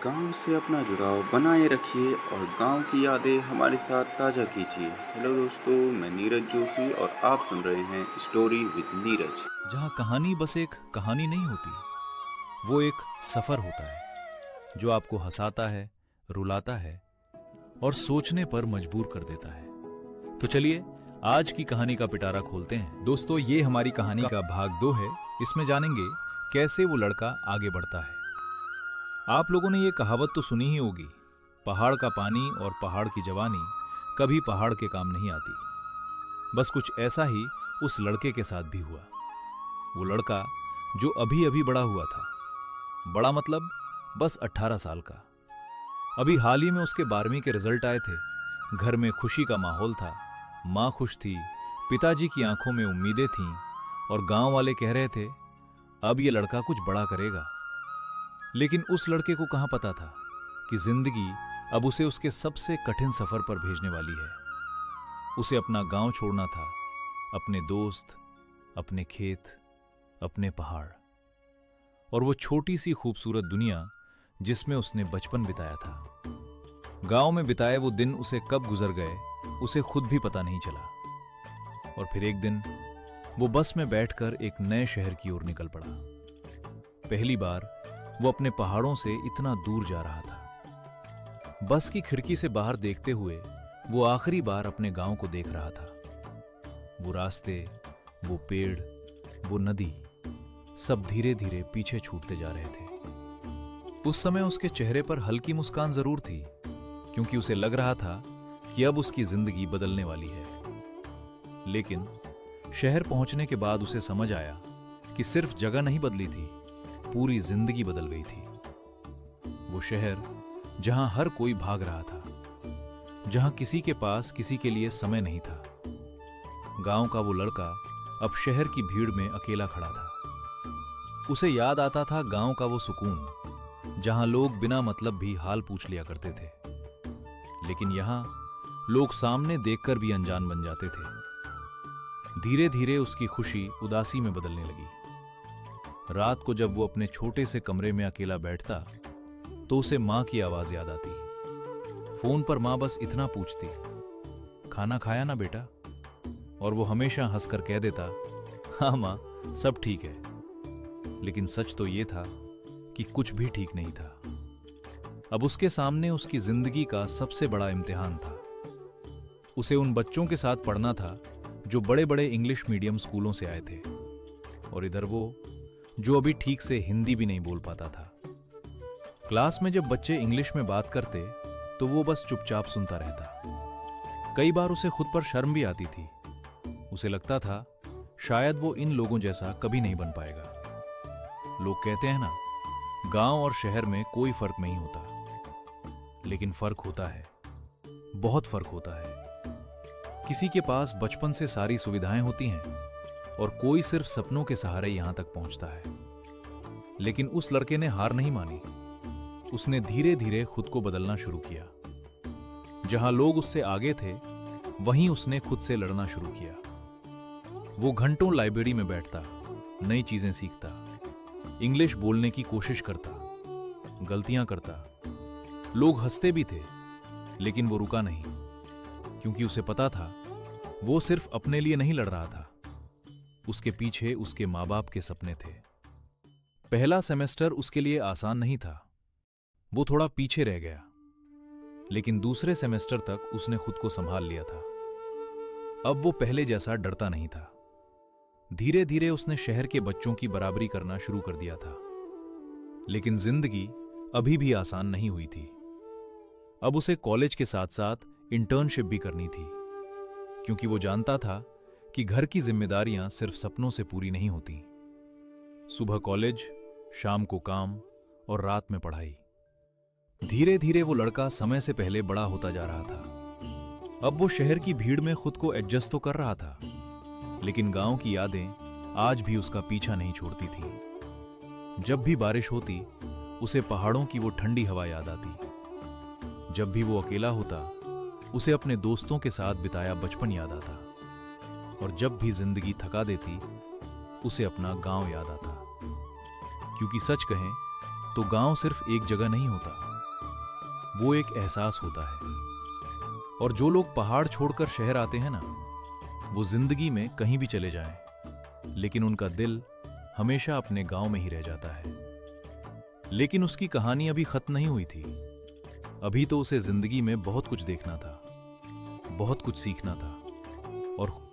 गांव से अपना जुड़ाव बनाए रखिए और गांव की यादें हमारे साथ ताज़ा कीजिए। हेलो दोस्तों, मैं नीरज जोशी और आप सुन रहे हैं स्टोरी विद नीरज। जहाँ कहानी बस एक कहानी नहीं होती, वो एक सफर होता है जो आपको हंसाता है, रुलाता है और सोचने पर मजबूर कर देता है। तो चलिए आज की कहानी का पिटारा खोलते हैं। दोस्तों, ये हमारी कहानी का भाग 2 है। इसमें जानेंगे कैसे वो लड़का आगे बढ़ता है। आप लोगों ने ये कहावत तो सुनी ही होगी, पहाड़ का पानी और पहाड़ की जवानी कभी पहाड़ के काम नहीं आती। बस कुछ ऐसा ही उस लड़के के साथ भी हुआ। वो लड़का जो अभी अभी बड़ा हुआ था, बड़ा मतलब बस 18 साल का। अभी हाल ही में उसके 12वीं के रिजल्ट आए थे। घर में खुशी का माहौल था, माँ खुश थी, पिताजी की आंखों में उम्मीदें थीं और गांव वाले कह रहे थे अब ये लड़का कुछ बड़ा करेगा। लेकिन उस लड़के को कहां पता था कि जिंदगी अब उसे उसके सबसे कठिन सफर पर भेजने वाली है। उसे अपना गांव छोड़ना था, अपने दोस्त, अपने खेत, अपने पहाड़ और वो छोटी सी खूबसूरत दुनिया जिसमें उसने बचपन बिताया था। गांव में बिताए वो दिन उसे कब गुजर गए उसे खुद भी पता नहीं चला। और फिर एक दिन वो बस में बैठकर एक नए शहर की ओर निकल पड़ा। पहली बार वो अपने पहाड़ों से इतना दूर जा रहा था। बस की खिड़की से बाहर देखते हुए वो आखिरी बार अपने गांव को देख रहा था। वो रास्ते, वो पेड़, वो नदी, सब धीरे धीरे पीछे छूटते जा रहे थे। उस समय उसके चेहरे पर हल्की मुस्कान जरूर थी, क्योंकि उसे लग रहा था कि अब उसकी जिंदगी बदलने वाली है। लेकिन शहर पहुंचने के बाद उसे समझ आया कि सिर्फ जगह नहीं बदली थी, पूरी जिंदगी बदल गई थी। वो शहर जहां हर कोई भाग रहा था, जहां किसी के पास किसी के लिए समय नहीं था। गांव का वो लड़का अब शहर की भीड़ में अकेला खड़ा था। उसे याद आता था गांव का वो सुकून, जहां लोग बिना मतलब भी हाल पूछ लिया करते थे। लेकिन यहां लोग सामने देखकर भी अनजान बन जाते थे। धीरे धीरे उसकी खुशी उदासी में बदलने लगी। रात को जब वो अपने छोटे से कमरे में अकेला बैठता तो उसे मां की आवाज याद आती। फोन पर मां बस इतना पूछती, खाना खाया ना बेटा? और वो हमेशा हंसकर कह देता, हाँ मां, सब ठीक है। लेकिन सच तो ये था कि कुछ भी ठीक नहीं था। अब उसके सामने उसकी जिंदगी का सबसे बड़ा इम्तिहान था। उसे उन बच्चों के साथ पढ़ना था जो बड़े बड़े इंग्लिश मीडियम स्कूलों से आए थे, और इधर वो जो अभी ठीक से हिंदी भी नहीं बोल पाता था। क्लास में जब बच्चे इंग्लिश में बात करते तो वो बस चुपचाप सुनता रहता। कई बार उसे खुद पर शर्म भी आती थी। उसे लगता था शायद वो इन लोगों जैसा कभी नहीं बन पाएगा। लोग कहते हैं ना, गांव और शहर में कोई फर्क नहीं होता, लेकिन फर्क होता है, बहुत फर्क होता है। किसी के पास बचपन से सारी सुविधाएं होती हैं और कोई सिर्फ सपनों के सहारे यहां तक पहुंचता है। लेकिन उस लड़के ने हार नहीं मानी। उसने धीरे धीरे खुद को बदलना शुरू किया। जहां लोग उससे आगे थे, वहीं उसने खुद से लड़ना शुरू किया। वो घंटों लाइब्रेरी में बैठता, नई चीजें सीखता, इंग्लिश बोलने की कोशिश करता, गलतियां करता। लोग हंसते भी थे, लेकिन वो रुका नहीं, क्योंकि उसे पता था वो सिर्फ अपने लिए नहीं लड़ रहा था, उसके पीछे उसके माँ बाप के सपने थे। पहला सेमेस्टर उसके लिए आसान नहीं था, वो थोड़ा पीछे रह गया। लेकिन दूसरे सेमेस्टर तक उसने खुद को संभाल लिया था। अब वो पहले जैसा डरता नहीं था। धीरे धीरे उसने शहर के बच्चों की बराबरी करना शुरू कर दिया था। लेकिन जिंदगी अभी भी आसान नहीं हुई थी। अब उसे कॉलेज के साथ साथ इंटर्नशिप भी करनी थी, क्योंकि वो जानता था कि घर की जिम्मेदारियां सिर्फ सपनों से पूरी नहीं होती। सुबह कॉलेज, शाम को काम और रात में पढ़ाई। धीरे धीरे वो लड़का समय से पहले बड़ा होता जा रहा था। अब वो शहर की भीड़ में खुद को एडजस्ट तो कर रहा था, लेकिन गांव की यादें आज भी उसका पीछा नहीं छोड़ती थी। जब भी बारिश होती, उसे पहाड़ों की वो ठंडी हवा याद आती। जब भी वो अकेला होता, उसे अपने दोस्तों के साथ बिताया बचपन याद आता। और जब भी जिंदगी थका देती, उसे अपना गांव याद आता। क्योंकि सच कहें तो गांव सिर्फ एक जगह नहीं होता, वो एक एहसास होता है। और जो लोग पहाड़ छोड़कर शहर आते हैं ना, वो जिंदगी में कहीं भी चले जाएं, लेकिन उनका दिल हमेशा अपने गांव में ही रह जाता है। लेकिन उसकी कहानी अभी खत्म नहीं हुई थी। अभी तो उसे जिंदगी में बहुत कुछ देखना था, बहुत कुछ सीखना था और